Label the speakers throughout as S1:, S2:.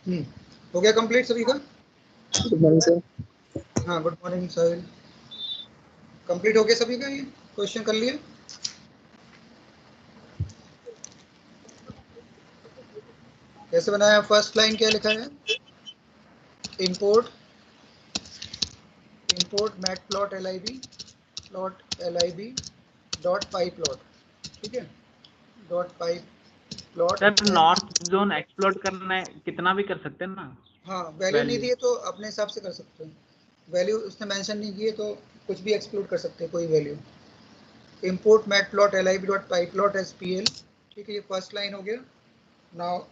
S1: हो गया कंप्लीट सभी का?
S2: Good morning sir.
S1: हाँ गुड मॉर्निंग साहिल। कंप्लीट हो गया सभी का? ये क्वेश्चन कर लिए? कैसे बनाया? फर्स्ट लाइन क्या लिखा है? Import matplotlib lib dot pyplot, ठीक है, dot pyplot.
S3: Sir north zone explore करना है, कितना भी कर सकते हैं ना?
S1: हाँ वैल्यू नहीं दिए तो अपने हिसाब से कर सकते हैं। वैल्यू उसने मेंशन नहीं किए तो कुछ भी एक्सप्लोर कर सकते हैं, कोई value. Import matplotlib lib dot pyplot SPL, ठीक है, ये फर्स्ट लाइन हो गया। नाउ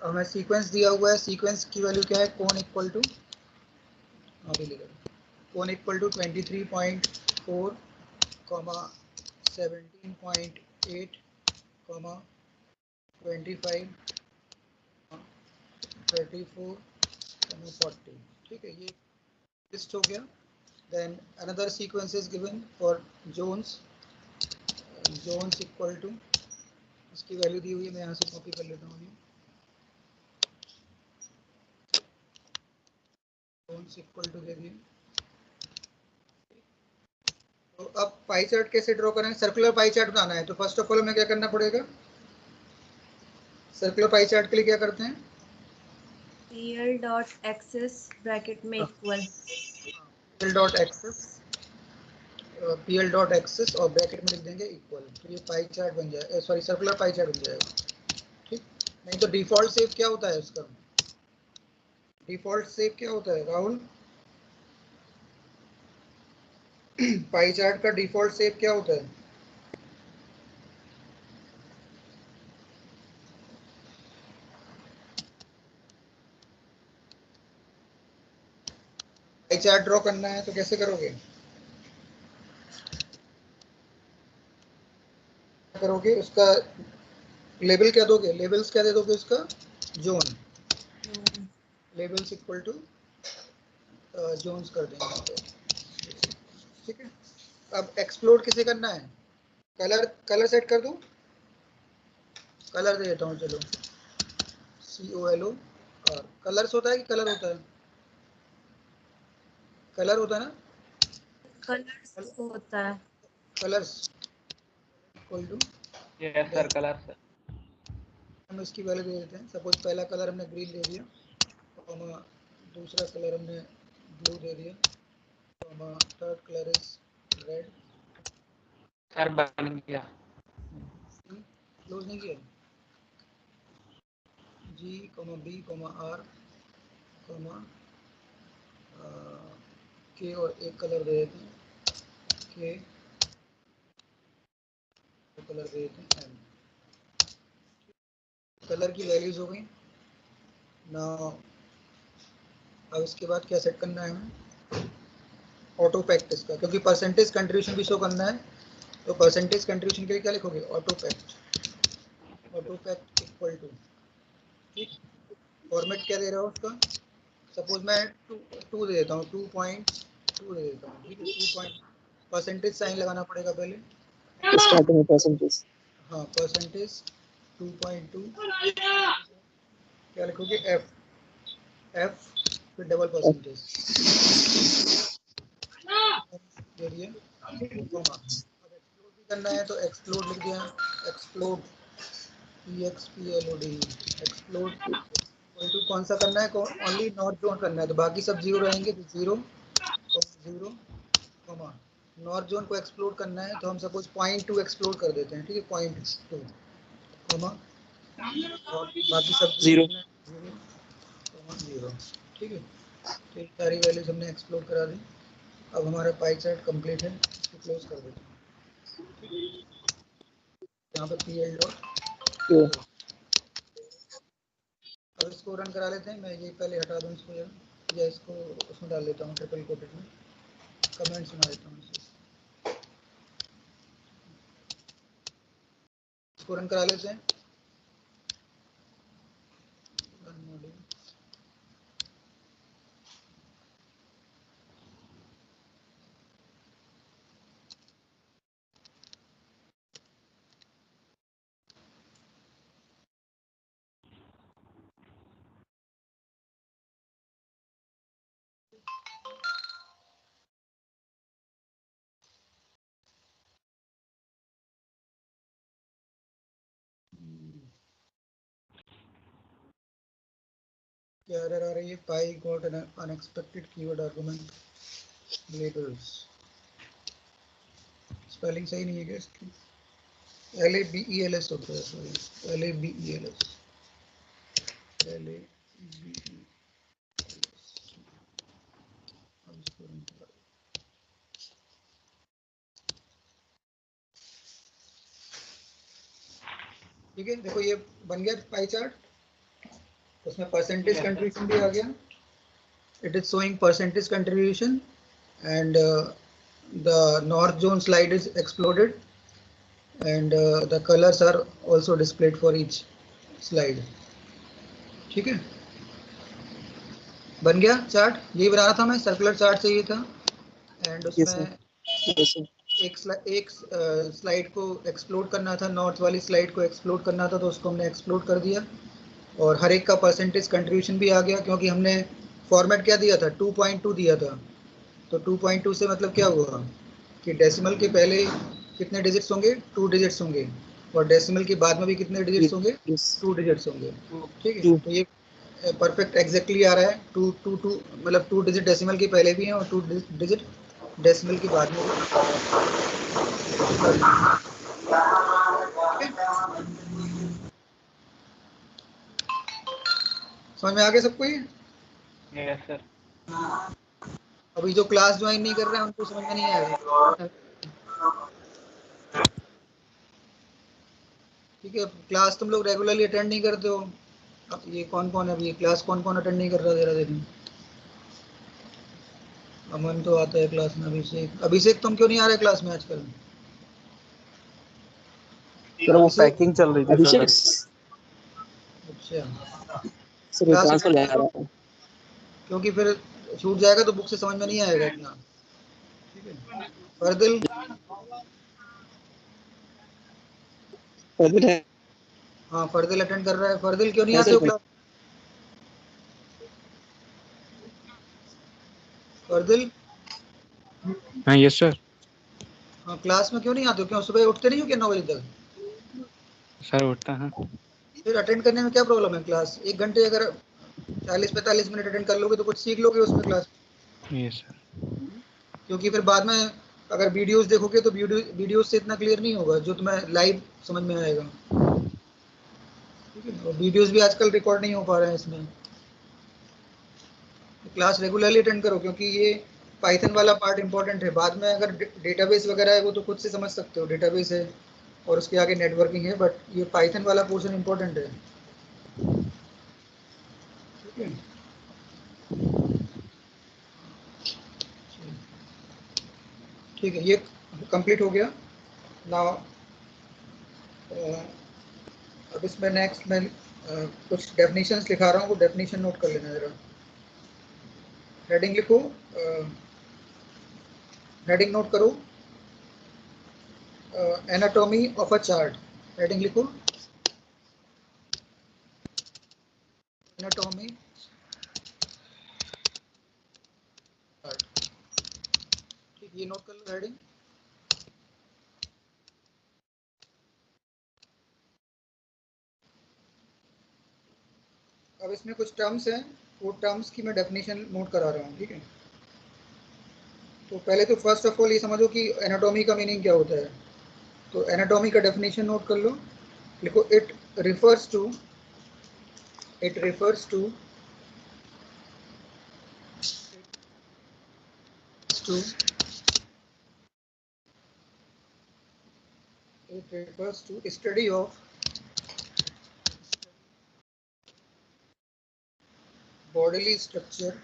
S1: हमें सीक्वेंस दिया हुआ है, सीक्वेंस की वैल्यू क्या है? Cone equal to cone equal to 23.4 17.8 25 34 40, ठीक है, ये लिस्ट हो गया। Then another sequence is given for zones equal to, इसकी वैल्यू दी हुई है, मैं यहाँ से कॉपी कर लेता हूँ। जोन्स इक्वल टू दे दिए। तो अब पाई चार्ट कैसे ड्रॉ करें? सर्कुलर पाई चार्ट बनाना है तो फर्स्ट ऑफ ऑल हमें क्या करना पड़ेगा? सर्कुलर पाई चार्ट के लिए क्या करते हैं?
S4: पीएल डॉट एक्सेस ब्रैकेट में इक्वल,
S1: पीएल डॉट एक्सेस और ब्रैकेट में लिख देंगे इक्वल, तो ये पाई चार्ट बन जाएगा, सॉरी सर्कुलर पाई चार्ट बन जाएगा, ठीक। नहीं तो डिफॉल्ट शेप क्या होता है उसका? डिफॉल्ट शेप क्या होता है राहुल? पाई चार्ट का डिफॉल्ट शेप क्या होता है? पाई चार्ट ड्रॉ करना है तो कैसे करोगे? करोगे उसका लेबल क्या दोगे? लेबल्स क्या दे दोगे उसका? Zone, labels equal to zones कर देंगे, ठीक है। अब एक्सप्लोर किसे करना है? कलर सेट कर दूं? कलर दे देता हूँ, चलो COLOR। कलर्स होता है कि कलर होता है? कलर होता है ना?
S4: कलर्स होता है।
S1: Colours equal to,
S3: yes sir, colour sir.
S1: हम इसकी वैल्यू दे देते हैं। सपोज पहला कलर हमने ग्रीन दे दिया, और दूसरा कलर हमने ब्लू दे दिया, third colour is red.
S3: Sir बन गया।
S1: क्लोज नहीं किया। G, B, R, K और एक कलर दे देते हैं K, कलर दे देते हैं M। कलर की वैल्यूज हो गई ना। अब इसके बाद क्या सेट करना है हमें? ऑटो पैक्ट इसका, क्योंकि परसेंटेज कंट्रीब्यूशन भी शो करना है, तो परसेंटेज कंट्रीब्यूशन के लिए क्या लिखोगे? ऑटो पैक्ट इक्वल टू, ठीक। फॉर्मेट क्या दे रहा हो उसका? सपोज मैं 2 दे देता हूँ, 2.2 दे देता हूँ, ठीक है। 2 पॉइंट परसेंटेज साइन लगाना पड़ेगा पहले
S2: स्टार्टिंग में परसेंटेज।
S1: हाँ, परसेंटेज 2.2 क्या लिखोगे? एफ फिर डबल परसेंटेज दे दिए, कॉमा। अब एक्सप्लोड भी करना है तो एक्सप्लोड लिख दिया, explode EXPLOD, explode equal to कौन सा करना है? ओनली नॉर्थ जोन करना है, तो बाकी सब जीरो रहेंगे, तो 0 कॉमा नॉर्थ जोन को एक्सप्लोर करना है तो हम सपोज 0.2 एक्सप्लोर कर देते हैं, ठीक है, 0.2 कॉमा, और बाकी सब
S2: 0
S1: 0, ठीक है। तो ये सारी वैल्यूज हमने एक्सप्लोर करा दी। अब हमारा पाई चार्ट कंप्लीट है, इसको क्लोज कर देते हैं। यहाँ पे PL डॉट, अब इसको रन करा लेते हैं। मैं ये पहले हटा दूँ इसको, या इसको उसमें डाल देता हूँ, ट्रिपल कोटेड में कमेंट सुना देता हूँ इसे। इसको रन करा लेते हैं। क्या एरर आ रही है? Pie got an unexpected keyword argument labels. Spelling सही नहीं है क्या इसकी? LABELS होता है, सॉरी LABELS। ठीक है, देखो ये बन गया पाई चार्ट, उसमें परसेंटेज कंट्रीब्यूशन भी आ गया। It is showing percentage contribution and the north zone slide is exploded and the colours are also displayed for each slide. ठीक है, बन गया चार्ट। यही बना रहा था मैं, सर्कुलर चार्ट चाहिए था। And
S2: Yes, sir.
S1: उसमें
S2: Yes, sir.
S1: एक स्लाइड को एक्सप्लोड करना था, नॉर्थ वाली स्लाइड को एक्सप्लोड करना था, तो उसको हमने एक्सप्लोड कर दिया। और हर एक का परसेंटेज कंट्रीब्यूशन भी आ गया, क्योंकि हमने फॉर्मेट क्या दिया था, 2.2 दिया था। तो 2.2 से मतलब क्या हुआ कि डेसिमल के पहले कितने डिजिट्स होंगे, 2 डिजिट्स होंगे, और डेसिमल के बाद में भी कितने डिजिट्स होंगे,
S2: Yes.
S1: 2 डिजिट्स होंगे। ठीक है,
S2: True.
S1: तो ये परफेक्ट एग्जैक्टली आ रहा है। 2 मतलब 2 डिजिट डेसिमल के पहले भी हैं और 2 डिजिट डेसिमल के बाद में भी। समझ में आ गया सबको ये?
S3: Yes sir.
S1: अभी जो क्लास ज्वाइन नहीं कर रहे हैं उनको समझ में नहीं आएगा। ठीक है, क्लास तुम लोग रेगुलरली अटेंड नहीं करते हो। अब ये कौन कौन है, अभी ये क्लास कौन कौन अटेंड नहीं कर रहा, जरा देखना। अमन तो आता है क्लास में, अभिषेक। अभिषेक तुम क्यों नहीं आ रहे क्लास में आजकल?
S5: सर वो पैकिंग चल रही थी
S2: Abhishek,
S5: सर।
S1: अच्छा,
S2: sir,
S1: क्लास
S2: transfer
S1: अटेंड
S2: ले
S1: करो,
S2: रहा हूँ।
S1: क्योंकि फिर छूट जाएगा तो बुक से समझ में नहीं आएगा इतना। ठीक है, फरदिल।
S2: फरदिल है?
S1: हाँ, फरदिल अटेंड कर रहा है। फरदिल क्यों नहीं
S2: है
S1: आते
S2: sir,
S1: हो क्लास? फरदिल,
S5: हाँ यस सर।
S1: हाँ क्लास में क्यों नहीं आते हो? क्यों सुबह उठते नहीं हो क्या 9 बजे तक?
S5: सर उठता है।
S1: फिर अटेंड करने में क्या प्रॉब्लम है? क्लास 1 घंटे अगर 40-45 मिनट अटेंड कर लोगे तो कुछ सीख लोगे उसमें क्लास।
S5: Yes sir.
S1: क्योंकि फिर बाद में अगर वीडियोस देखोगे तो वीडियोस से इतना क्लियर नहीं होगा जो तुम्हें लाइव समझ में आएगा। ठीक है, और वीडियोस भी आजकल रिकॉर्ड नहीं हो पा रहे हैं इसमें। तो क्लास रेगुलरली अटेंड करो, क्योंकि ये पाइथन वाला पार्ट इंपॉर्टेंट है। बाद में अगर डेटाबेस वगैरह है वो तो खुद से समझ सकते हो, डेटाबेस है और उसके आगे नेटवर्किंग है, बट ये पाइथन वाला पोर्शन इंपॉर्टेंट है। ठीक है, ठीक है, ये कंप्लीट हो गया। नाउ अब इसमें नेक्स्ट मैं कुछ डेफिनेशंस लिखा रहा हूँ, वो डेफिनेशन नोट कर लेना जरा। हेडिंग लिखो, हेडिंग नोट करो, anatomy of a chart. Heading लिखो, एनाटॉमी चार्ट। ठीक, ये नोट कर लो हेडिंग। अब इसमें कुछ टर्म्स हैं, वो टर्म्स की मैं डेफिनेशन नोट करा रहा हूँ। ठीक है, तो पहले तो फर्स्ट ऑफ ऑल ये समझो कि एनाटॉमी का मीनिंग क्या होता है। तो एनाटॉमी का डेफिनेशन नोट कर लो, लिखो, it refers to it refers to study of bodily structure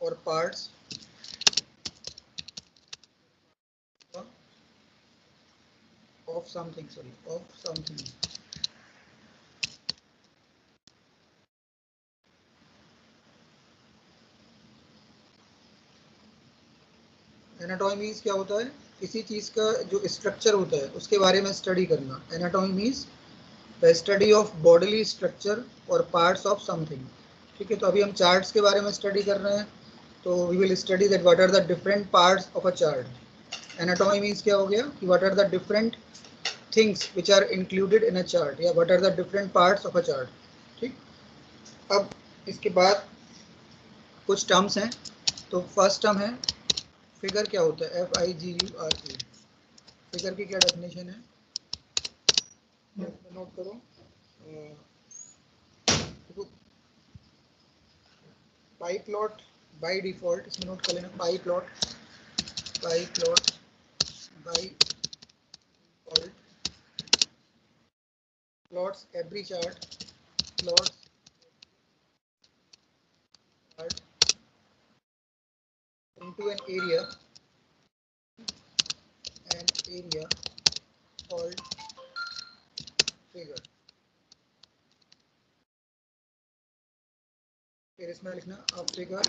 S1: or parts of something, anatomy means क्या होता है? किसी चीज का जो स्ट्रक्चर होता है उसके बारे में स्टडी करना। Anatomy means the study of bodily structure और पार्ट्स ऑफ समथिंग। ठीक है, तो अभी हम चार्ट्स के बारे में स्टडी कर रहे हैं, तो we will study that what are the different parts of a chart. Anatomy means क्या हो गया कि what are the different things which are included in a chart या what are the different parts of a chart. ठीक, अब इसके बाद कुछ टर्म्स हैं। तो फर्स्ट टर्म है फिगर। क्या होता है? FIGURE। फिगर की क्या डेफिनेशन है? नोट करो। पाई प्लॉट बाय डिफॉल्ट, इसमें नोट कर लेना, pie plot by default plots every chart into an area called figure। फिर इसमें लिखना a figure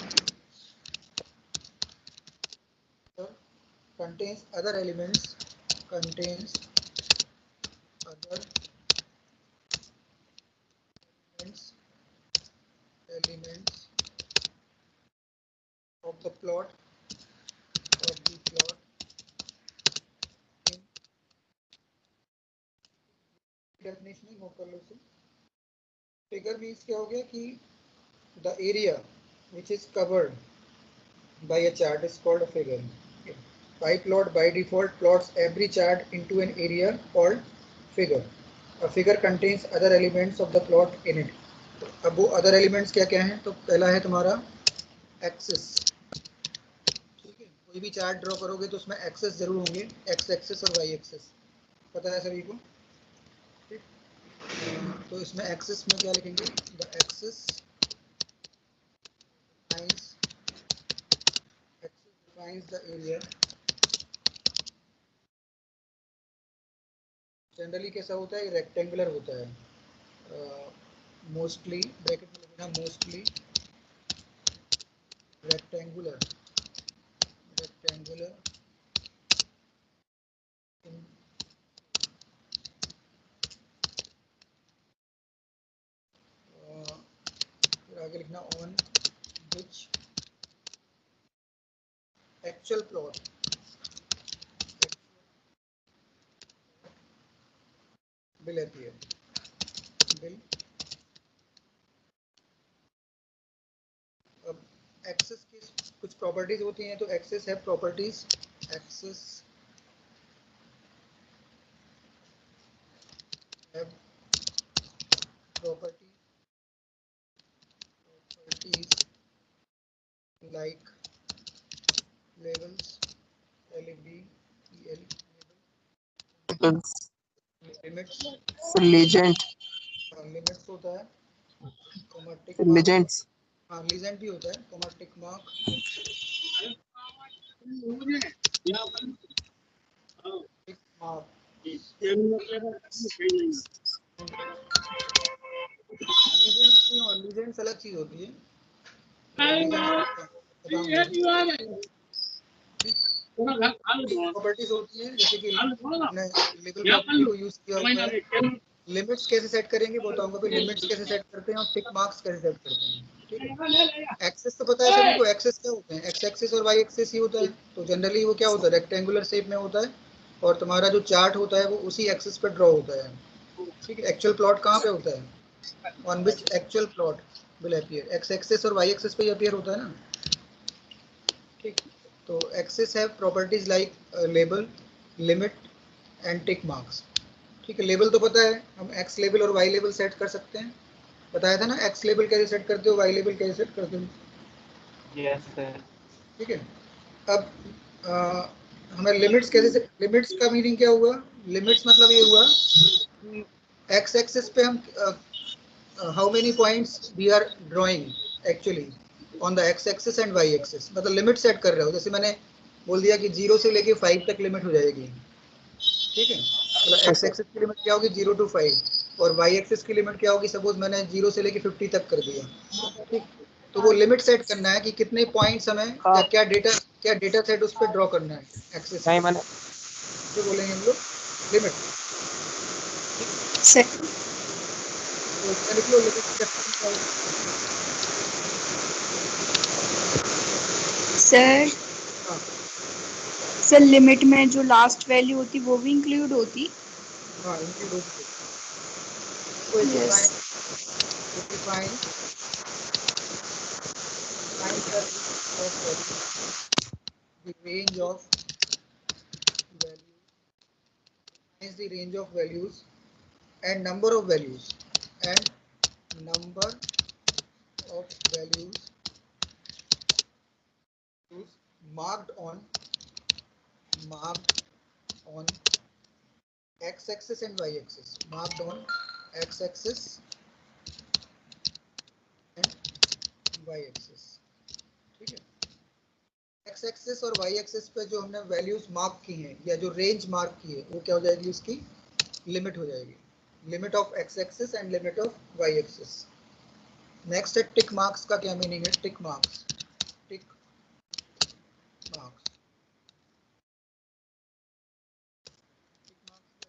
S1: contains other elements of the plot in definition note कर लो इसे। फिगर मीन्स क्या हो गया कि the area which is covered by a chart is called a figure। Pie plot by default plots every chart into an area called figure। A figure contains other elements of the plot in it। अब वो other elements क्या क्या हैं? तो पहला है तुम्हारा axis. ठीक है, कोई भी चार्ट ड्रॉ करोगे तो उसमें एक्सेस जरूर होंगे, एक्स एक्सेस और वाई एक्सेस, पता है सभी को। ठीक, तो इसमें एक्सेस में क्या लिखेंगे? The axes defines the area। Generally कैसा होता है? रेक्टेंगुलर होता है। मोस्टली ब्रैकेट में लिखना, मोस्टली रेक्टेंगुलर फिर आगे लिखना on which actual plot will appear। अब एक्सेस की कुछ प्रॉपर्टीज होती हैं। तो एक्सेस है properties, axes have properties like labels, LABEL, limits limits होता है, कॉमा टिक मार्क। हाँ, लीजेंड भी होता है, comma tick mark, tick mark. Legends अलग चीज होती है। प्रॉपर्टीज होती हैं, जैसे कि हमने लेबल प्रॉपर्टी को यूज किया हुआ है। लिमिट्स कैसे सेट करेंगे बताऊंगा, फिर लिमिट्स कैसे सेट करते हैं और टिक मार्क्स कैसे सेट करते हैं। ठीक है, एक्सेस तो पता है सभी को, एक्सेस क्या होते हैं? एक्स एक्सेस और वाई एक्सेस ही होता है। तो जनरली वो क्या होता है? रेक्टेंगुलर शेप में होता है और तुम्हारा जो चार्ट होता है वो उसी एक्सेस पर ड्रॉ होता है। ठीक है, एक्चुअल प्लॉट कहाँ पे होता है? On which actual plot will appear, X axes और वाई एक्सेस पे अपीयर होता है ना। ठीक, तो एक्सेस है properties like label, limit and tick marks. ठीक है, लेबल तो पता है, हम एक्स लेबल और वाई लेबल सेट कर सकते हैं। बताया था ना, एक्स लेबल कैसे सेट करते हो, वाई लेबल कैसे सेट करते हो।
S3: Yes sir.
S1: ठीक है, अब हमें लिमिट्स कैसे, लिमिट्स का मीनिंग क्या हुआ? लिमिट्स मतलब ये हुआ कि एक्स एक्सिस पे हम how many points we are drawing actually on the X axis and Y axis, मतलब लिमिट सेट कर रहे हो। जैसे मैंने बोल दिया कि 0 से लेके 5 तक लिमिट हो जाएगी। ठीक है, मतलब एक्स एक्सिस की लिमिट क्या होगी? 0 to 5, और वाई एक्सिस की लिमिट क्या होगी? सपोज मैंने 0 से लेके 50 तक कर दिया। ठीक, तो वो लिमिट सेट करना है कि कितने पॉइंट्स हमें या क्या डेटा सेट उस पर ड्रॉ करना है एक्सिस पे। तो बोलेंगे हम लोग लिमिट। तो इसका लिख लो लिमिट
S6: सर
S1: हाँ,
S6: सर लिमिट में जो लास्ट वैल्यू होती वो भी इंक्लूड होती?
S1: हाँ, इनकी लूप को
S6: yes.
S1: define the range of values, defines the range of values and number of values marked on x-axis and y-axis, marked on x-axis and y-axis. ठीक है, x-axis और y-axis पे जो हमने वैल्यूज मार्क की हैं या जो रेंज मार्क की है वो क्या हो जाएगी, उसकी लिमिट हो जाएगी, limit of x-axis and limit of y-axis. Next है टिक मार्क्स का क्या मीनिंग है? टिक मार्क्स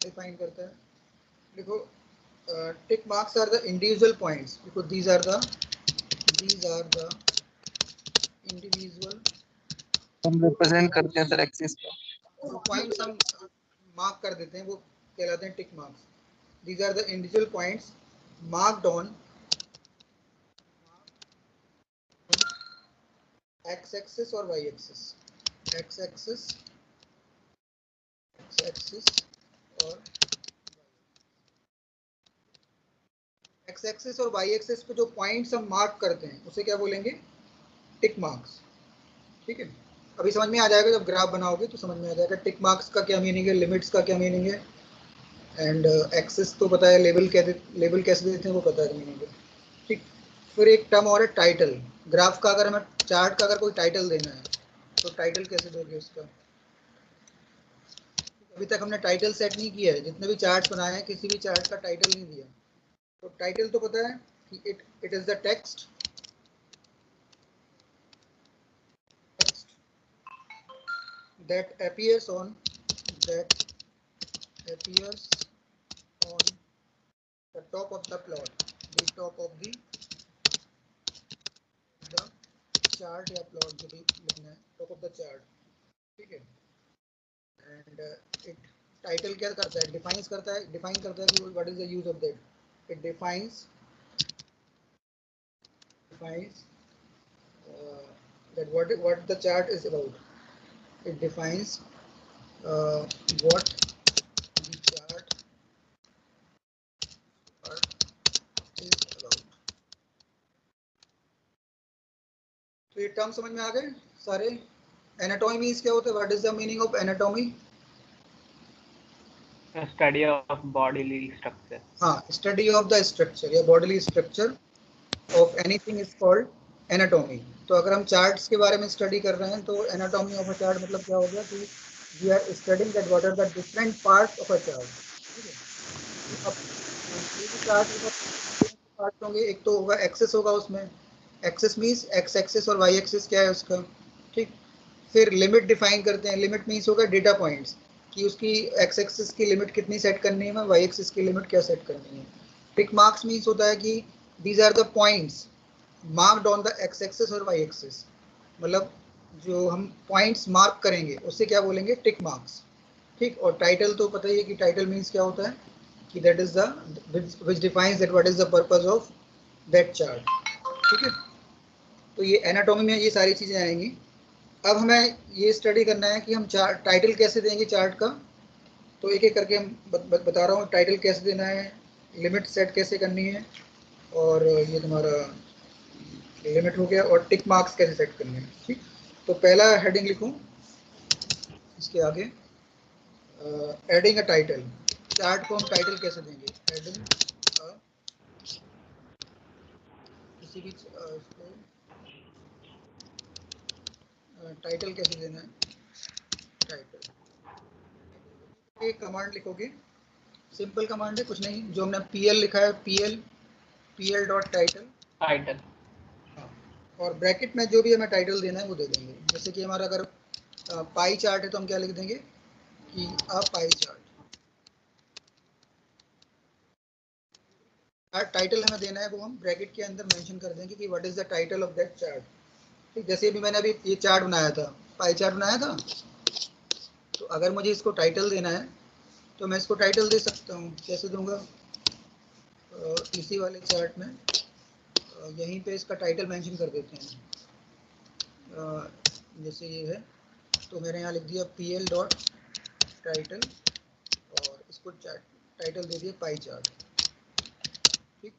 S1: डिफाइन करता है, देखो tick marks are the individual points, because these are the individual
S2: हम रिप्रेजेंट करते हैं सर एक्सिस को,
S1: जो पॉइंट्स हम मार्क कर देते हैं वो कहलाते हैं टिक marks. These are the individual points marked on x-axis और y-axis, x-axis और x-axis और y-axis पे जो पॉइंट्स हम मार्क करते हैं उसे क्या बोलेंगे? टिक मार्क्स. ठीक है, अभी समझ में आ जाएगा, जब ग्राफ बनाओगे तो समझ में आ जाएगा टिक मार्क्स का क्या मीनिंग है, लिमिट्स का क्या मीनिंग है, एंड एक्सिस तो पता है, लेबल कैसे देते हैं वो पता है मीनिंग है. ठीक, फिर एक टर्म और है टाइटल. ग्राफ का अगर हमें चार्ट का अगर कोई टाइटल देना है तो टाइटल कैसे दोगे उसका? अभी तक हमने टाइटल सेट नहीं किया है, जितने भी चार्ट्स बनाए हैं किसी भी चार्ट का टाइटल नहीं दिया. तो टाइटल तो पता है कि it is the text that appears on the top of the plot, the top of the chart या plot जो भी लिखना है, top of the chart. ठीक है, and it title क्या करता है? define करता है कि what is the use of that. It defines that what the chart is about. It defines what the chart is about. तो ये टर्म समझ में आ गए सारे. एनाटॉमी मींस क्या होता है? What is the meaning of anatomy?
S3: Study of bodily structure.
S1: हाँ, स्टडी ऑफ द स्ट्रक्चर या bodily structure of anything is called anatomy. तो अगर हम चार्ट्स के बारे में स्टडी कर रहे हैं तो एनाटॉमी ऑफ अ चार्ट मतलब क्या हो गया कि we are studying that what are the different parts of a chart. ठीक है, अब चार्ट पार्ट होंगे, एक तो होगा एक्सेस होगा, उसमें एक्सेस मीन्स एक्स एक्सेस और वाई एक्सेस क्या है उसका. ठीक, फिर लिमिट डिफाइन करते हैं. लिमिट मीन्स होगा डेटा पॉइंट्स कि उसकी एक्स एक्सेस की लिमिट कितनी सेट करनी है, वाई एक्सेस की लिमिट क्या सेट करनी है. टिक मार्क्स मीन्स होता है कि these are the points marked on the X axes और वाई एक्सेस, मतलब जो हम पॉइंट्स मार्क करेंगे उससे क्या बोलेंगे? टिक मार्क्स. ठीक, और टाइटल तो पता ही है कि टाइटल मीन्स क्या होता है कि that is the which defines that what is the purpose of that chart. ठीक है, तो ये एनाटॉमी में ये सारी चीज़ें आएंगी. अब हमें ये स्टडी करना है कि हम चार्ट टाइटल कैसे देंगे चार्ट का. तो एक एक करके हम बता रहा हूँ टाइटल कैसे देना है, लिमिट सेट कैसे करनी है, और ये तुम्हारा लिमिट हो गया, और टिक मार्क्स कैसे सेट करने हैं. ठीक, तो पहला हेडिंग लिखूँ, इसके आगे एडिंग अ टाइटल. चार्ट को हम टाइटल कैसे देंगे? एडिंग किसी भी इसको टाइटल कैसे देना है? टाइटल एक कमांड लिखोगे, सिंपल कमांड है, कुछ नहीं, जो हमने pl लिखा है, pl डॉट टाइटल. हाँ, और ब्रैकेट में जो भी हमें टाइटल देना है वो दे देंगे. जैसे कि हमारा अगर पाई चार्ट है तो हम क्या लिख देंगे कि अ पाई चार्ट. टाइटल हमें देना है वो हम ब्रैकेट के अंदर मेंशन कर देंगे कि what is the title of that chart. ठीक, जैसे भी मैंने अभी ये चार्ट बनाया था, पाई चार्ट बनाया था, तो अगर मुझे इसको टाइटल देना है तो मैं इसको टाइटल दे सकता हूँ। कैसे दूंगा? इसी वाले चार्ट में यहीं पे इसका टाइटल मेंशन कर देते हैं। जैसे ये है तो मैंने यहाँ लिख दिया PL डॉट टाइटल और इसको टाइटल दे दिया पाई चार्ट। ठीक,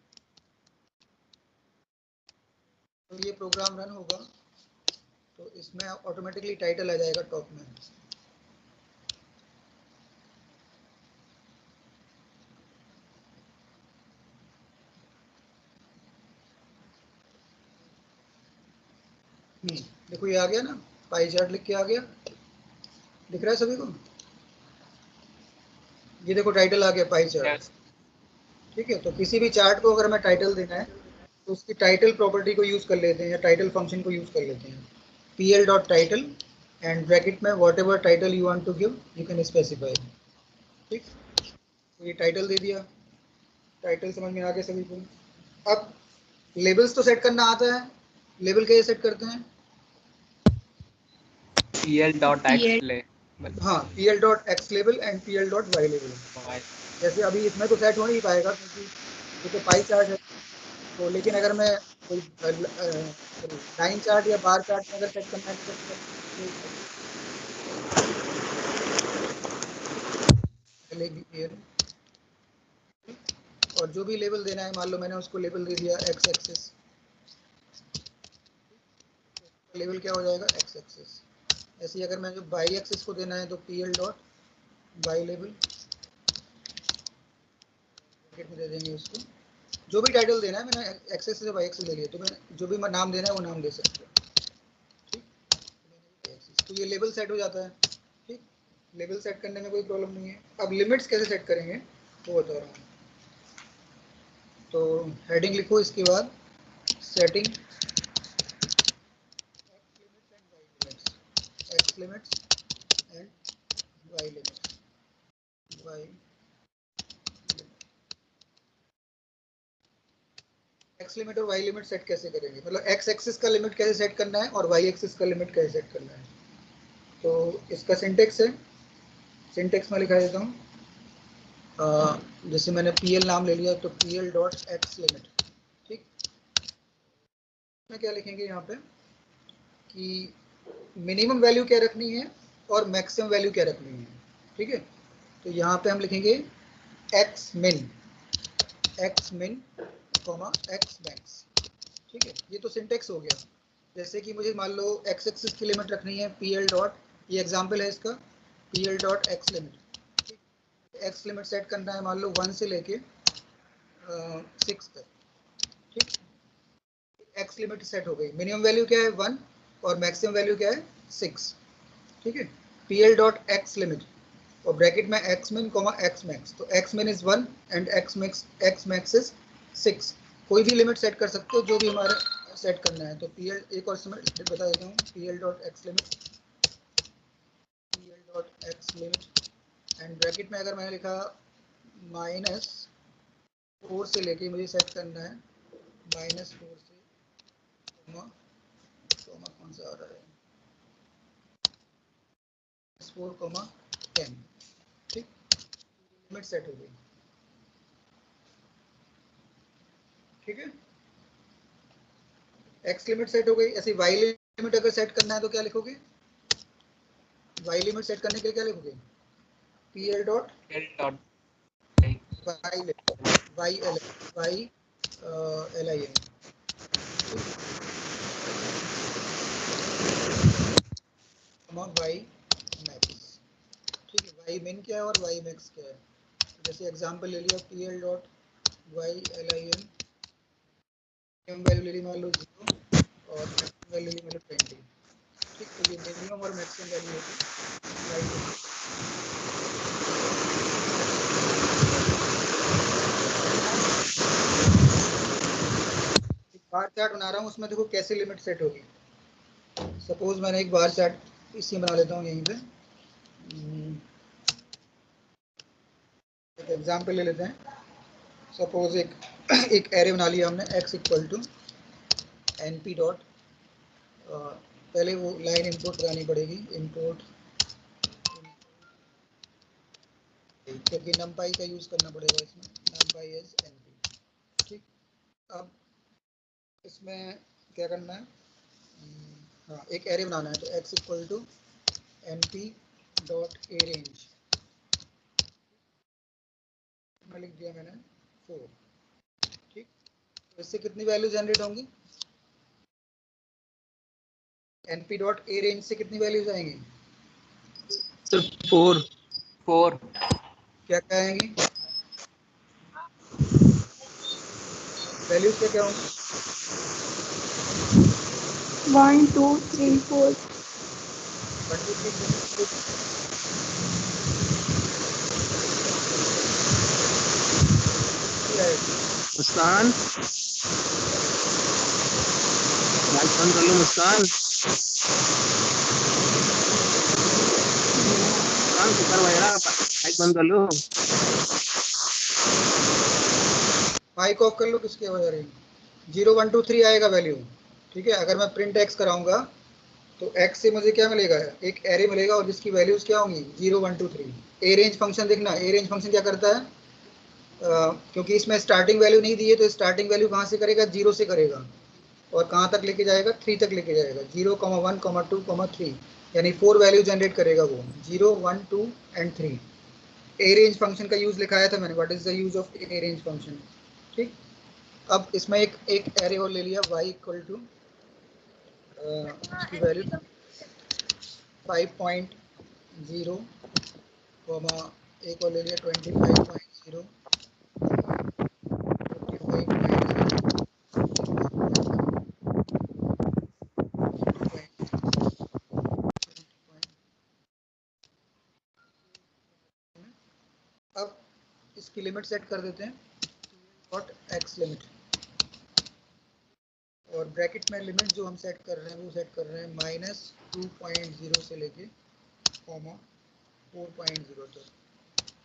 S1: तो ये प्रोग्राम रन होगा तो इसमें ऑटोमेटिकली टाइटल आ जाएगा टॉप में। देखो ये आ गया ना, पाई चार्ट लिख के आ गया, दिख रहा है सभी को? ये देखो टाइटल आ गया पाई चार्ट। ठीक है, तो किसी भी चार्ट को अगर मैं टाइटल देना है तो उसकी टाइटल प्रॉपर्टी को यूज कर लेते हैं या टाइटल फंक्शन को यूज कर लेते हैं। PL dot title and bracket में whatever title you want to give you can specify. ठीक, तो ये टाइटल दे दिया, टाइटल समझ में आ गया सभी को। अब लेबल्स तो सेट करना आता है, लेबल कैसे सेट करते हैं?
S2: PL डॉट एक्स ले
S1: हाँ, PL dot X label and PL dot Y label. जैसे अभी इसमें तो सेट हो नहीं पाएगा क्योंकि ये तो पाई चार्ट है, तो लेकिन अगर मैं कोई लाइन चार्ट या बार चार्ट में अगर सेट करना है और जो भी लेबल देना है, मान लो मैंने उसको लेबल दे दिया एक्स एक्सिस, लेबल क्या हो जाएगा? X axis. ऐसे ही अगर मैं जो वाई एक्सिस को देना है तो PL डॉट वाई लेबल में दे देंगे उसको। जो भी टाइटल देना है, मैंने एक्सेस से वाई एक्सिस ले लिया तो मैं जो भी नाम देना है वो नाम दे सकते हो। ठीक, तो ये लेबल सेट हो जाता है। ठीक, लेबल सेट करने में कोई प्रॉब्लम नहीं है। अब लिमिट्स कैसे सेट करेंगे वो बता रहा हूँ। तो हेडिंग लिखो, इसके बाद setting X limits and Y limits. Y X limit और वाई लिमिट सेट कैसे करेंगे, मतलब एक्स एक्सिस का लिमिट कैसे सेट करना है और वाई एक्सिस का लिमिट कैसे सेट करना है। तो इसका सिंटेक्स है, सिंटेक्स में लिखा देता हूँ। जैसे मैंने PL नाम ले लिया तो PL डॉट एक्स लिमिट। ठीक, में क्या लिखेंगे यहाँ पे कि मिनिमम वैल्यू क्या रखनी है और मैक्सिमम वैल्यू क्या रखनी है। ठीक है, तो यहाँ पे हम लिखेंगे एक्स मिन कॉमा एक्स मैक्स। ठीक है, ये तो सिंटेक्स हो गया। जैसे कि मुझे मान लो एक्स एक्सिस की लिमिट रखनी है PL डॉट, ये एग्जांपल है इसका, PL dot x limit. X limit set करना है मान लो 1 से लेके 6 तक। ठीक, एक्स लिमिट सेट हो गई। मिनिमम वैल्यू क्या है? 1 और मैक्सिमम वैल्यू क्या है? 6। ठीक है, PL डॉट एक्स लिमिट और ब्रैकेट में एक्स मिन कॉमा एक्स मैक्स। तो एक्स मिन is 1 and x max is 6। कोई भी लिमिट सेट कर सकते हो जो भी हमारे सेट करना है। तो PL एक और बता देता हूँ, PL dot x limit and bracket में अगर मैंने लिखा -4 से लेके मुझे सेट करना है -4 से कौन सा आ रहा है 4,10। ठीक, लिमिट सेट हो गई। ठीक है, एक्स लिमिट सेट हो गई। ऐसे वाई लिमिट अगर सेट करना है तो क्या लिखोगे? वाई लिमिट सेट करने के लिए क्या लिखोगे? PL dot Y LI Y max. ठीक है, वाई मिन क्या है और वाई मैक्स क्या है। जैसे एग्जांपल ले लिया PL dot Y LIN, value ले ली मान लो 0 और वैल्यू ले ली मान लो 20। ठीक, तो ये मिनिमम और मैक्सिमम वैल्यू होगी। बार चार्ट बना रहा हूँ, उसमें देखो कैसे लिमिट सेट होगी। सपोज मैंने एक बार चार्ट इसी बना लेता हूँ यहीं पे। एक एग्जांपल ले लेते हैं। सपोज एक एरे बना लिया हमने x equal to NP dot, पहले वो लाइन इंपोर्ट करानी पड़ेगी, इंपोर्ट क्योंकि numpy का यूज करना पड़ेगा इसमें, numpy is np। ठीक, अब इसमें क्या करना है, हाँ एक एरे बनाना है, तो x equal to np dot a range में लिख दिया मैंने 4। ठीक, तो इससे कितनी वैल्यू जनरेट होंगी, np डॉट ए रेंज से कितनी वैल्यूज आएंगी,
S7: सिर्फ 4।
S2: 4।
S1: क्या क्या आएंगी, वैल्यूज क्या क्या होंगी,
S6: 1 2 3 4।
S1: 1 2 3
S7: मुस्कान, माइक बंद कर लो मुस्कान। मुस्कान कुकर वगैरह माइक बंद कर लो।
S1: माइक ऑफ कर लो, किसकी आवाज आ रही है, 0 1 2 3 आएगा वैल्यू। ठीक है, अगर मैं प्रिंट एक्स कराऊंगा तो एक्स से मुझे क्या मिलेगा, एक एरे मिलेगा और जिसकी वैल्यूज क्या होंगी 0 1 2 3। ए रेंज फंक्शन देखना, ए रेंज फंक्शन क्या करता है, क्योंकि इसमें स्टार्टिंग वैल्यू नहीं दी है तो स्टार्टिंग वैल्यू कहाँ से करेगा, 0 से करेगा और कहाँ तक लेके जाएगा, 3 तक लेके जाएगा, 0 1 2 3, यानी 4 वैल्यू जनरेट करेगा वो, 0 1 2 एंड 3। ए रेंज फंक्शन का यूज लिखाया था मैंने, what is the use of A range function. ठीक, अब इसमें एक एरे और ले लिया y इक्वल टू उसकी वैल्यू 5.0, एक और ले लिया 25.0, 25.0। अब इसकी लिमिट सेट कर देते हैं, डॉट एक्स लिमिट, और ब्रैकेट में लिमिट जो हम सेट कर रहे हैं वो सेट कर रहे हैं -2.0 से लेके कॉमा 4.0 तक,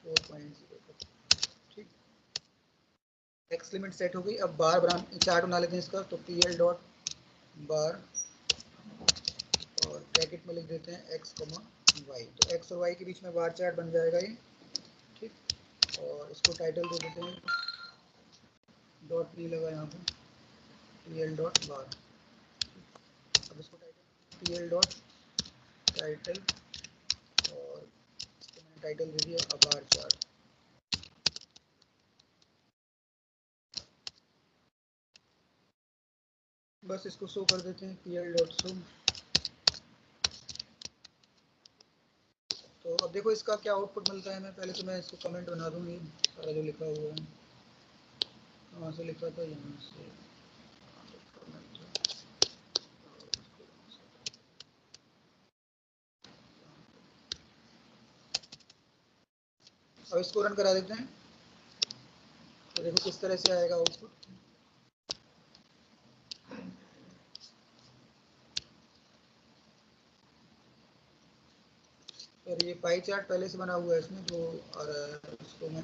S1: 4.0 तक। ठीक, एक्स लिमिट सेट हो गई। अब बार बना चार्ट बना लेते हैं इसका, तो पी एल डॉट बार और ब्रैकेट में लिख देते हैं एक्स कॉमा वाई, तो एक्स और वाई के बीच में बार चार्ट बन जाएगा ये। ठीक, और इसको टाइटल दे देते हैं, डॉट पी लगा यहाँ पे, पी एल डॉट बार। अब इसको title P L dot title, और इसको मैंने टाइटल दे दिया अ बार चार्ट। बस इसको शो कर देते हैं पी एल डॉट शो। तो अब देखो इसका क्या आउटपुट मिलता है हमें, पहले तो मैं इसको कमेंट बना दूंगी सारा जो लिखा हुआ है, कहाँ से लिखा था, यहाँ से अब इसको रन करा देते हैं, तो देखो किस तरह से आएगा आउटपुट। और ये पाई चार्ट पहले से बना हुआ है इसमें जो आ रहा है, इसको मैं,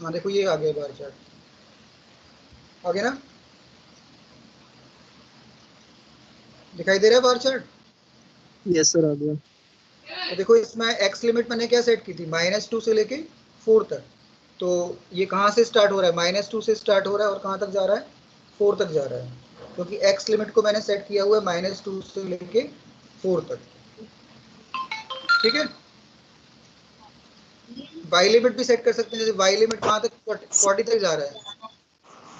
S1: हाँ देखो ये आ गया बार चार्ट, आ गया ना, दिखाई दे रहा है बार चार्ट।
S7: यस सर, आ गया।
S1: तो देखो इसमें एक्स लिमिट मैंने क्या सेट की थी, -2 से लेके 4 तक, तो ये कहाँ से स्टार्ट हो रहा है, -2 से स्टार्ट हो रहा है और कहाँ तक जा रहा है, 4 तक जा रहा है, क्योंकि एक्स लिमिट को मैंने सेट किया हुआ है -2 से लेके 4 तक। ठीक है, वाई लिमिट भी सेट कर सकते हैं, जैसे वाई लिमिट कहाँ तक, 40 तक जा रहा है,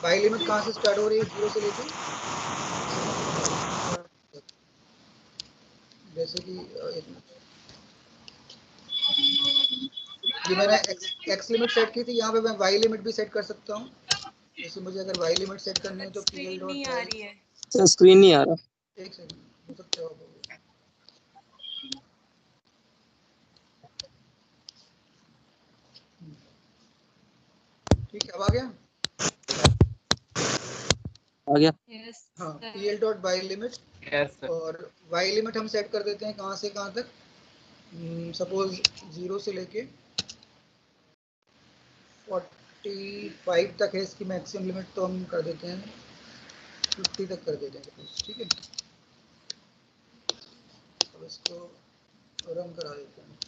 S1: वाई लिमिट कहाँ से स्टार्ट हो रही है, 0 से लेके, जैसे कि ये मैंने एक्स लिमिट सेट की थी, यहाँ पे मैं वाई लिमिट भी सेट कर सकता हूँ। जैसे मुझे अगर वाई लिमिट सेट करनी है तो पी एल
S4: स्क्रीन
S1: डॉट
S4: नहीं आ रही है।
S7: सर स्क्रीन नहीं आ रहा।
S1: एक सेकंड, हो सकता है ठीक है, अब आ गया।
S7: आ गया।
S4: यस
S1: हाँ,
S4: sir.
S1: P L dot Y limit,
S2: yes sir.
S1: और वाई लिमिट हम सेट कर देते हैं कहाँ से कहाँ तक, सपोज 0 से लेके 45 तक है इसकी मैक्सिमम लिमिट, तो हम कर देते हैं 50 तक कर देते हैं। ठीक है, अब इसको रन करा देते हैं।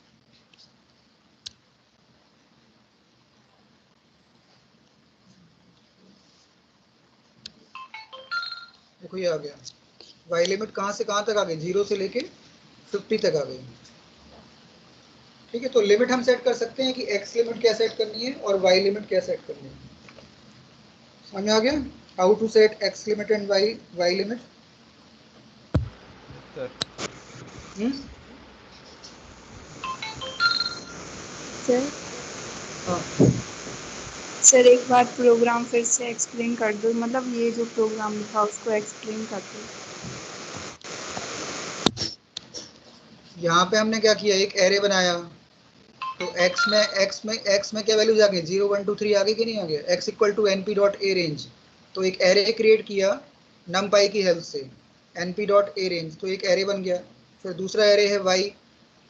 S1: देखो ये आ गया, वाई लिमिट कहाँ से कहाँ तक आ गई, 0 से लेके 50 तक आ गई। ठीक है, तो लिमिट हम सेट कर सकते हैं कि एक्स लिमिट क्या सेट करनी है और वाई लिमिट क्या सेट करनी है। समझ में आ गया how to set X limit and Y limit?
S2: Sir
S6: sir
S1: हाँ,
S6: सर एक बार प्रोग्राम फिर से एक्सप्लेन कर दो, मतलब ये जो प्रोग्राम लिखा उसको एक्सप्लेन कर दो।
S1: यहाँ पे हमने क्या किया, एक एरे बनाया, तो x में क्या वैल्यूज आ गई, 0 1 2 3 आ गई कि नहीं आ गया, x equal to np dot a range. तो एक एरे क्रिएट किया numpy की हेल्प से, np डॉट ए रेंज, तो एक एरे बन गया। फिर दूसरा एरे है y,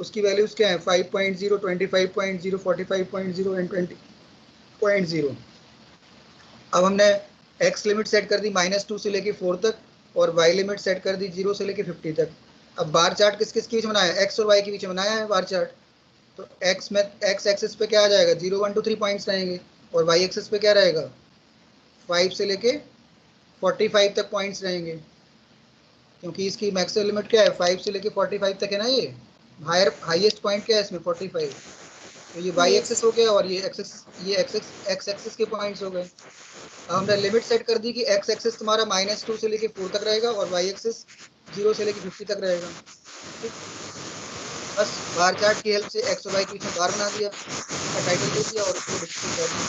S1: उसकी वैल्यूज क्या है, 5.0 25.0 45.0 एंड 20.0। अब हमने x लिमिट सेट कर दी -2 से लेके 4 तक, और y लिमिट सेट कर दी 0 से लेके 50 तक। अब बार चार्ट किस किस के बीच बनाया है, x और y के बीच में बनाया है बार चार्ट। तो x में x एक्सिस पे क्या आ जाएगा, 0 1 2 3 पॉइंट्स रहेंगे, और y एक्सिस पे क्या रहेगा, 5 से लेके 45 तक पॉइंट्स रहेंगे, क्योंकि इसकी मैक्सिमम लिमिट क्या है, 5 से लेके 45 तक है ना। ये हाईएस्ट पॉइंट क्या है इसमें, 45। तो ये y एक्सिस हो गया, और ये x एक्सिस के पॉइंट्स हो गए। अब हमने लिमिट सेट कर दी कि x एक्सिस तुम्हारा -2 से लेके 4 तक रहेगा, और y एक्सिस 0 से लेके 50 तक रहेगा। ठीक, बस बार चार्ट की हेल्प से x और y के बीच में बार बना दिया, उसका टाइटल दे दिया और उसको डिस्प्ले कर दिया।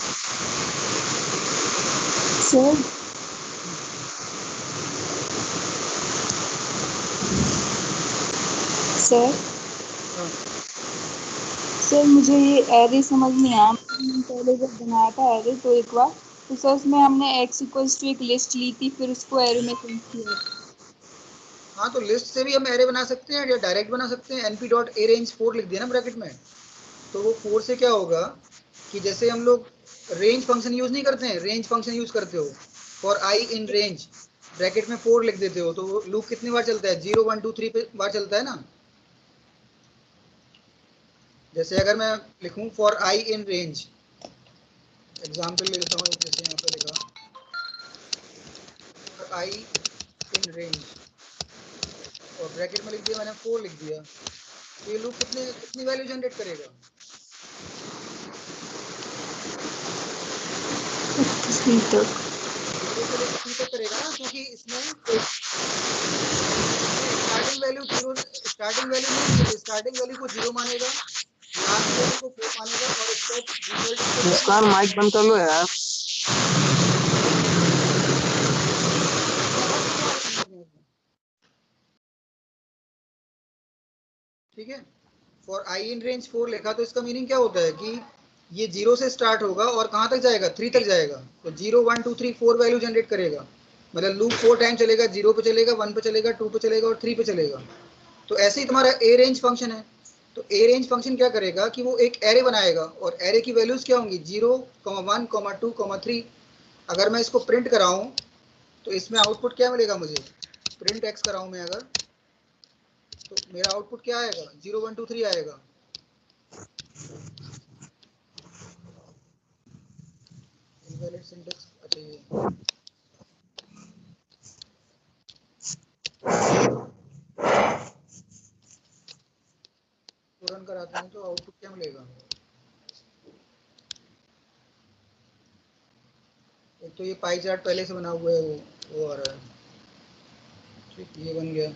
S6: सर
S1: हाँ,
S6: सर मुझे ये एरे समझ नहीं आया। मैंने पहले जब बनाया था एरे तो एक बार, तो सर उसमें हमने x इक्वल्स टू एक लिस्ट ली थी, फिर उसको एरे में चेंज किया था।
S1: हाँ, तो लिस्ट से भी हम एरे बना सकते हैं या डायरेक्ट बना सकते हैं। np डॉट ए रेंज 4 लिख दिया ना ब्रैकेट में, तो वो 4 से क्या होगा कि जैसे हम लोग रेंज फंक्शन यूज नहीं करते हैं, रेंज फंक्शन यूज करते हो, for I in range bracket में 4 लिख देते हो, तो लूप कितनी बार चलता है, 0 1 2 3 पे बार चलता है ना। जैसे अगर मैं लिखूं for I in range, example ले लेता हूँ, जैसे यहाँ पे लिखा फॉर आई इन रेंज, और ब्रैकेट में लिख दिया मैंने 4 लिख दिया, तो ये लूप कितनी वैल्यू जनरेट करेगा,
S6: 3 तक।
S1: 0 से लेकर 3 तक करेगा ना, क्योंकि इसमें स्टार्टिंग वैल्यू नहीं, स्टार्टिंग वैल्यू को 0 मानेगा, लास्ट वैल्यू को 4 मानेगा, और उसके बाद डिफॉल्ट इसको
S7: मुस्कान माइक बंद कर लो यार।
S1: ठीक है, फॉर आई इन रेंज 4 लिखा, तो इसका मीनिंग क्या होता है कि ये 0 से स्टार्ट होगा और कहाँ तक जाएगा, 3 तक जाएगा। तो 0 1 2 3 4 वैल्यू जनरेट करेगा, मतलब लूप 4 टाइम चलेगा, 0 पे चलेगा, 1 पे चलेगा, 2 पे चलेगा और 3 पे चलेगा। तो ऐसे ही तुम्हारा ए रेंज फंक्शन है। तो ए रेंज फंक्शन क्या करेगा कि वो एक एरे बनाएगा, और एरे की वैल्यूज क्या होंगी, 0 1 2 3। अगर मैं इसको प्रिंट कराऊं तो इसमें आउटपुट क्या मिलेगा मुझे, प्रिंट एक्स कराऊं मैं अगर, तो मेरा आउटपुट क्या आएगा, 0 1 2 3 आएगा। इनवैलिड सिंटेक्स, अच्छा ये रन कराते हैं तो आउटपुट क्या मिलेगा, एक तो ये पाई चार्ट पहले से बना हुआ है, वो आ रहा है। ठीक, ये बन गया,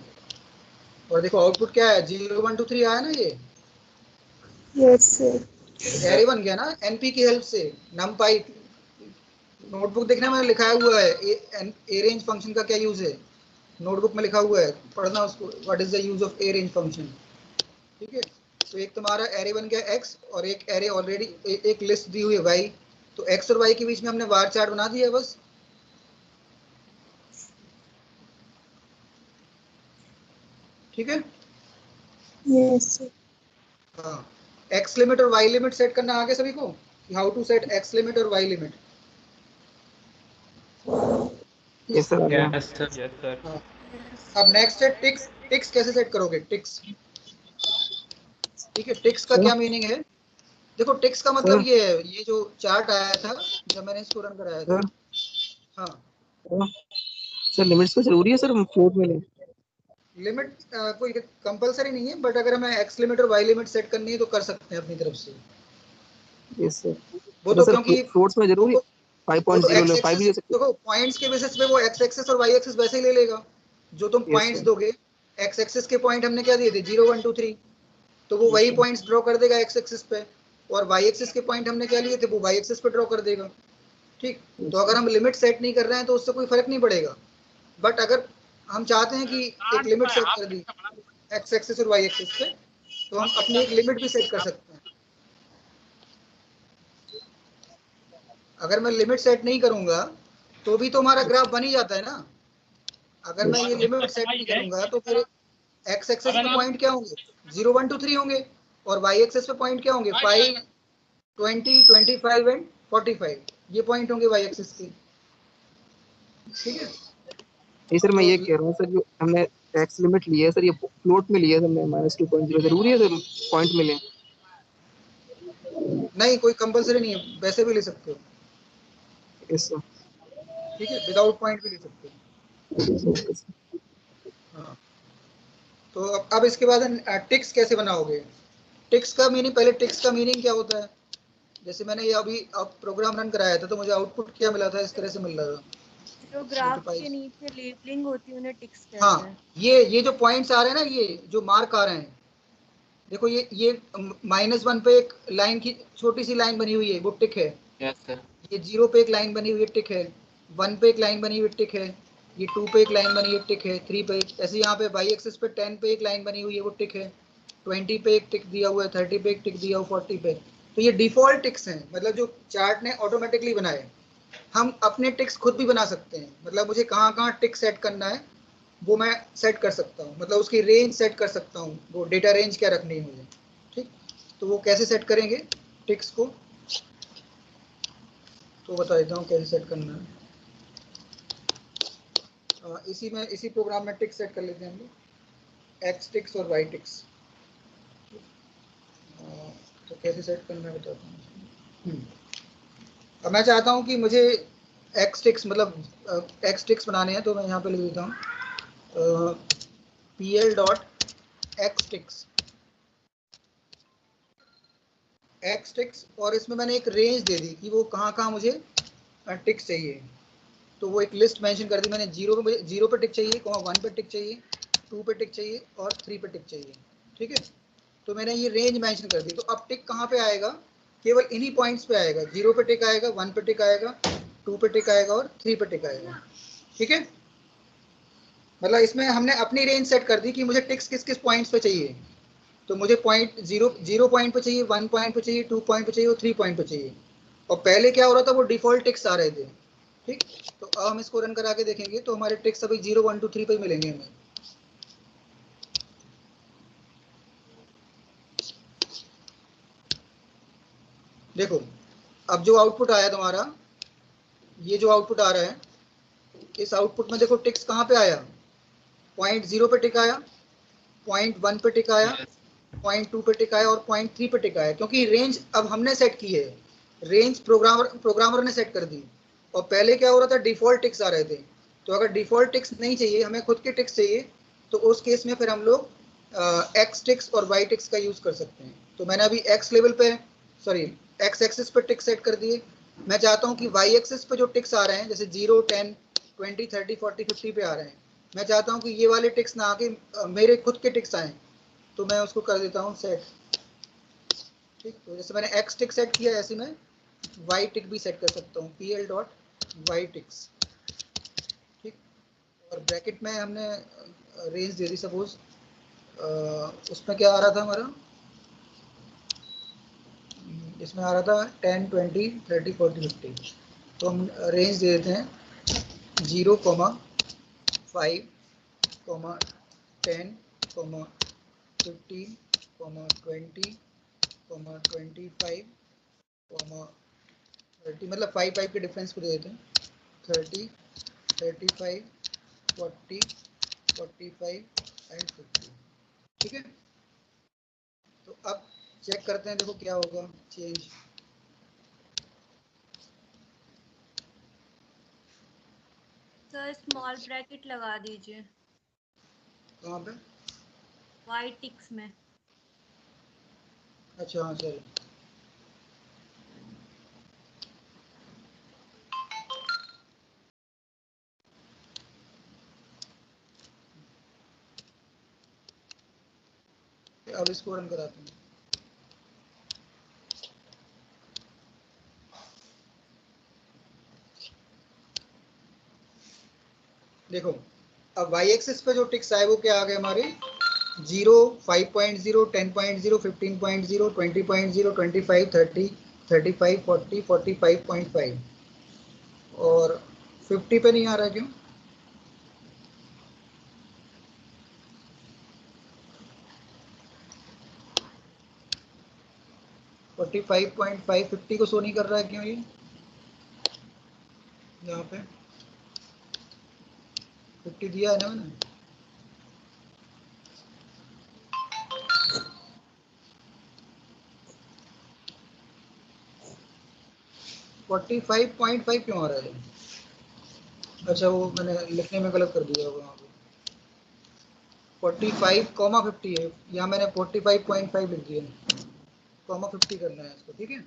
S1: और देखो आउटपुट क्या है, 0 1 2 3 आया ना, ये
S6: यस सर।
S1: एरे बन गया ना एनपी की हेल्प से। नमपाई नोटबुक देखना, मैंने लिखाया हुआ है ए रेंज फंक्शन का क्या यूज है, नोटबुक में लिखा हुआ है, पढ़ना उसको, what is the use of A range function. ठीक है, तो एक तुम्हारा एरे बन गया एक्स, और एक एरे ऑलरेडी एक लिस्ट दी हुई है वाई, तो एक्स और वाई के बीच में हमने वार चार्ट बना दिया बस। ठीक है,
S6: यस सर।
S1: हाँ, एक्स लिमिट और वाई लिमिट सेट करना आगे सभी को, how to set X limit और वाई लिमिट।
S7: यस सर, आ गया।
S2: Yes sir, yes sir.
S1: हाँ, अब नेक्स्ट है टिक्स। टिक्स कैसे सेट करोगे, टिक्स। ठीक है, टिक्स का
S7: सर
S1: क्या मीनिंग है, देखो टिक्स का मतलब
S7: सर
S1: ये है, ये जो चार्ट आया था जब मैंने इसको रन कराया था।
S7: सर
S1: हाँ,
S7: सर सर लिमिट्स को जरूरी है सर फ्लोट में लें?
S1: लिमिट कोई कंपलसरी नहीं है, बट अगर हमें एक्स लिमिट और वाई लिमिट सेट करनी है तो कर सकते हैं अपनी तरफ से।
S7: Yes sir.
S1: वो
S7: तो
S1: तो
S7: सर
S1: क्योंकि
S7: फ्लोट्स में
S1: वो
S7: जरूरी
S1: तो वो तो
S7: 5.0
S1: एक्स
S7: ले 5 भी ले
S1: एक्सेस,
S7: सकते
S1: देखो पॉइंट्स के बेसिस पे वो एक्स एक्सेस और वाई एक्सेस वैसे ही ले लेगा जो तुम
S7: हैं? Yes
S1: points
S7: sir.
S1: दोगे। एक्स एक्सेस के पॉइंट हमने क्या दिए थे 0 1 2 3, तो वो
S7: यस
S1: वही
S7: सर।
S1: पॉइंट्स ड्रॉ कर देगा एक्स एक्सेस पे, और वाई एक्सेस के पॉइंट हमने क्या लिए थे वो वाई एक्सेस पे ड्रॉ कर देगा। ठीक, तो अगर हम लिमिट सेट नहीं कर रहे हैं तो उससे कोई फर्क नहीं पड़ेगा। बट अगर हम चाहते हैं कि एक लिमिट सेट कर दी एक्स एक्सेस और वाई एक्सेस पे, तो हम अपनी एक लिमिट भी सेट कर सकते हैं। अगर मैं लिमिट सेट नहीं करूंगा तो भी तो हमारा ग्राफ बन ही जाता है ना। अगर मैं ये लिमिट सेट नहीं करूंगा तो फिर एक्स एक्सेस पे पॉइंट क्या होंगे 0 1 2 3 होंगे, और वाई एक्सेस पे पॉइंट क्या होंगे 5 20 25 एंड 45, ये पॉइंट होंगे वाई एक्सेस के। ठीक है,
S7: नहीं सर मैं
S1: तो
S7: ये कह रहा हूँ सर जो हमने एक्स लिमिट ली है सर ये फ्लोट में लिया है हमने -2.0 जरूरी है सर पॉइंट में लें?
S1: नहीं कोई कंपलसरी नहीं है, वैसे भी ले सकते हो।
S7: Yes sir.
S1: ठीक है, विदाउट पॉइंट भी ले सकते हो।
S7: Okay sir.
S1: हाँ, तो अब इसके बाद टिक्स कैसे बनाओगे। टिक्स का मीनिंग, पहले टिक्स का मीनिंग क्या होता है। जैसे मैंने ये अभी अब प्रोग्राम रन कराया था तो मुझे आउटपुट क्या मिला था, इस तरह से मिल रहा था।
S4: जो ग्राफ
S1: मल्टीपाई,
S4: के नीचे लेबलिंग होती है उन्हें टिक्स कहते
S1: हाँ
S4: हैं।
S1: ये जो पॉइंट्स आ रहे हैं ना, ये जो मार्क आ रहे हैं, देखो ये -1 पे एक लाइन की छोटी सी लाइन बनी हुई है वो टिक है।
S2: Yes sir.
S1: ये 0 पे एक लाइन बनी हुई है टिक है, 1 पे एक लाइन बनी हुई है टिक है, ये 2 पे एक लाइन बनी हुई है टिक है, 3 पे, ऐसे यहाँ पे वाई एक्सिस पे 10 पे एक लाइन बनी हुई है वो टिक है, 20 पे एक टिक दिया हुआ है, 30 पे एक टिक दिया हुआ, 40 पे। तो ये डिफॉल्ट टिक्स हैं, मतलब जो चार्ट ने ऑटोमेटिकली बनाए। हम अपने टिक्स खुद भी बना सकते हैं, मतलब मुझे कहाँ कहाँ टिक सेट करना है वो मैं सेट कर सकता हूँ, मतलब उसकी रेंज सेट कर सकता हूँ, वो डेटा रेंज क्या रखनी है मुझे। ठीक, तो वो कैसे सेट करेंगे टिक्स को, तो बता देता हूँ कैसे सेट करना है। इसी प्रोग्राम में टिक सेट कर लेते हैं हम लोग, एक्स टिक्स और वाई टिक्स। तो कैसे सेट करना है बताता हूँ। अब मैं चाहता हूँ कि मुझे एक्स टिक्स, मतलब एक्स टिक्स बनाने हैं, तो मैं यहाँ पे लिख देता हूँ pl dot X ticks, X ticks, और इसमें मैंने एक रेंज दे दी कि वो कहाँ कहाँ मुझे टिक्स चाहिए। तो वो एक लिस्ट मेंशन कर दी मैंने, 0 पे टिक चाहिए, 1 पे टिक चाहिए, 2 पे टिक चाहिए और 3 पे टिक चाहिए। ठीक है, तो मैंने ये रेंज मेंशन कर दी। तो अब टिक कहाँ पे आएगा, केवल इन्हीं पॉइंट्स पे आएगा, 0 पे टिक आएगा, 1 पे टिक आएगा, 2 पे टिक आएगा और 3 पे टिक आएगा। ठीक है, मतलब इसमें हमने अपनी रेंज सेट कर दी कि मुझे टिक्स किस किस पॉइंट्स पे चाहिए। तो मुझे पॉइंट 0 पॉइंट पे चाहिए, 1 पॉइंट पे चाहिए, 2 पॉइंट पे चाहिए और 3 पॉइंट पे चाहिए। और पहले क्या हो रहा था, वो डिफॉल्ट टिक्स आ रहे थे। ठीक, तो अब हम इसको रन करा के देखेंगे तो हमारे टिक्स अभी 0 1 2 3 पे मिलेंगे हमें। देखो, अब जो आउटपुट आया तुम्हारा, ये जो आउटपुट आ रहा है, इस आउटपुट में देखो टिक्स कहाँ पे आया, पॉइंट 0 पे टिक आया, पॉइंट 1 पे टिक आया, पॉइंट 2 पे टिक आया और पॉइंट 3 पे टिक आया, क्योंकि रेंज अब हमने सेट की है, रेंज प्रोग्रामर ने सेट कर दी। और पहले क्या हो रहा था, डिफॉल्ट टिक्स आ रहे थे। तो अगर डिफॉल्ट टिक्स नहीं चाहिए, हमें खुद के टिक्स चाहिए, तो उस केस में फिर हम लोग एक्स टिक्स और वाई टिक्स का यूज कर सकते हैं। तो मैंने अभी एक्स लेवल पे, सॉरी एक्स एक्सिस पे टिक सेट कर दिए। मैं चाहता हूँ कि वाई एक्सिस पे जो टिक्स आ रहे हैं, जैसे 0 10 20 30 40 50 पे आ रहे हैं, मैं चाहता हूँ कि ये वाले टिक्स ना आके मेरे खुद के टिक्स आए, तो मैं उसको कर देता हूँ सेट। ठीक, तो जैसे मैंने एक्स टिक सेट किया, ऐसे मैं वाई टिक भी सेट कर सकता हूँ, pl डॉट वाई टिक्स। ठीक, और ब्रैकेट में हमने रेंज दे दी, सपोज उसमें क्या आ रहा था हमारा, इसमें आ रहा था 10 20 30 40 50। तो हम रेंज दे देते हैं 0 5 10 15 20 25 30, मतलब 5 के डिफरेंस को दे देते हैं, 30 35 40 45 एंड 50। ठीक है, तो अब चेक करते हैं, देखो क्या होगा चेंज।
S4: सर स्मॉल ब्रैकेट लगा दीजिए
S1: कहाँ पे?
S4: वाई टिक्स में।
S1: अच्छा हाँ चलो। अब इसको रन कराते हैं। देखो अब वाई एक्सिस पे जो टिक्स आए वो क्या आ गए हमारे 0, 5.0, 10.0, 15.0, 20.0, 25, 30, 35, 40, 45.5 और 50 पे नहीं आ रहा क्यों? फोर्टी 45.5 50 को शो नहीं कर रहा है क्यों? ये यहाँ पे 50 दिया है ना मैंने। फोर्टी 5.5 क्यों आ रहा है? अच्छा वो मैंने लिखने में गलत कर दिया होगा वहाँ पे। 45,50 है, यहाँ मैंने 45.5 लिख दिया, कॉमा 50 करना है इसको, ठीक है।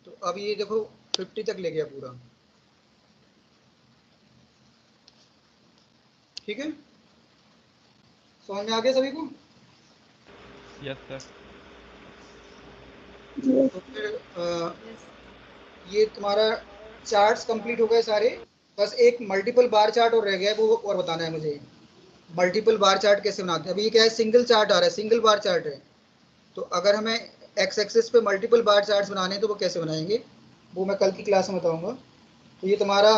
S1: तो अब ये देखो 50 तक ले गया पूरा, ठीक है। समझ में आ गया सभी को?
S2: Yes sir.
S1: तो फिर ये तुम्हारा चार्ट्स कंप्लीट हो गए सारे, बस एक मल्टीपल बार चार्ट और रह गया है, वो और बताना है मुझे। मल्टीपल बार चार्ट कैसे बनाते हैं? अभी ये क्या है, सिंगल चार्ट आ रहा है, सिंगल बार चार्ट है। तो अगर हमें एक्स एक्सिस पे मल्टीपल बार चार्ट्स बनाने हैं तो वो कैसे बनाएंगे, वो मैं कल की क्लास में बताऊंगा। तो ये तुम्हारा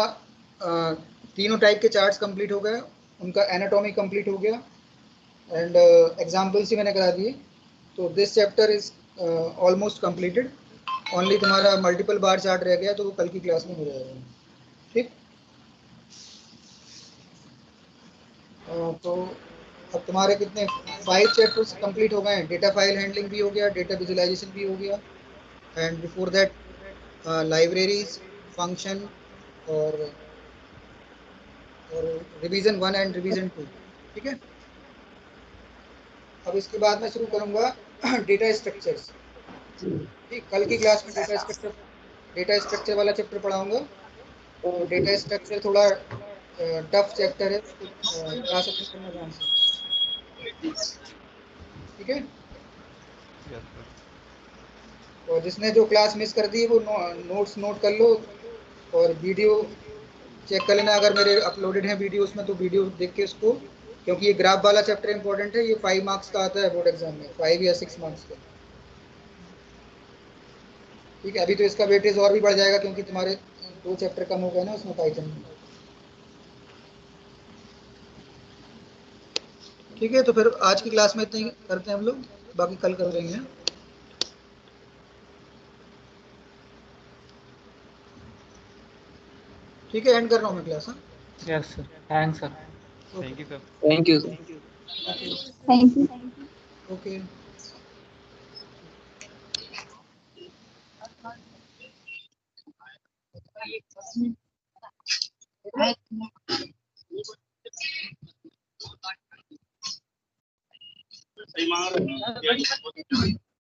S1: तीनों टाइप के चार्ट्स कंप्लीट हो गए, उनका एनाटॉमी कंप्लीट हो गया एंड एग्जाम्पल्स ही मैंने करा दिए। तो this chapter is almost completed, only तुम्हारा मल्टीपल बार चार्ट रह गया, तो वो कल की क्लास में हो जाएगा, ठीक। तो अब तुम्हारे कितने 5 चैप्टर्स कंप्लीट हो गए हैं। डेटा फाइल हैंडलिंग भी हो गया, डेटा विजुअलाइजेशन भी हो गया, and before that libraries, function और रिवीजन 1 एंड रिवीजन 2, ठीक है। अब इसके बाद मैं शुरू करूंगा डेटा स्ट्रक्चर्स, ठीक। कल की क्लास में डेटा स्ट्रक्चर वाला चैप्टर पढ़ाऊंगा। तो डेटा स्ट्रक्चर थोड़ा टफ चैप्टर है, क्लास अटेंड करना ध्यान से, ठीक है।
S2: Yes sir.
S1: और जिसने जो क्लास मिस कर दी वो नोट्स नोट कर लो, और वीडियो चेक कर लेना अगर मेरे अपलोडेड हैं वीडियो उसमें, तो वीडियो देख के उसको, क्योंकि ये ग्राफ वाला चैप्टर इंपॉर्टेंट है, ये 5 मार्क्स का आता है बोर्ड एग्जाम में, 5 या 6 मार्क्स का, ठीक है। अभी तो इसका वेटेज और भी बढ़ जाएगा क्योंकि तुम्हारे 2 चैप्टर कम हो गए ना उसमें, पाइथन में, ठीक है। तो फिर आज की क्लास में इतना ही करते हैं हम लोग, बाकी कल कर लेंगे, ठीक है। एंड कर रहा हूँ मैं क्लास, हाँ,
S3: yes sir, thanks sir.
S2: Thank you sir.
S7: Thank you sir.
S6: Thank you.
S1: Okay.
S7: Okay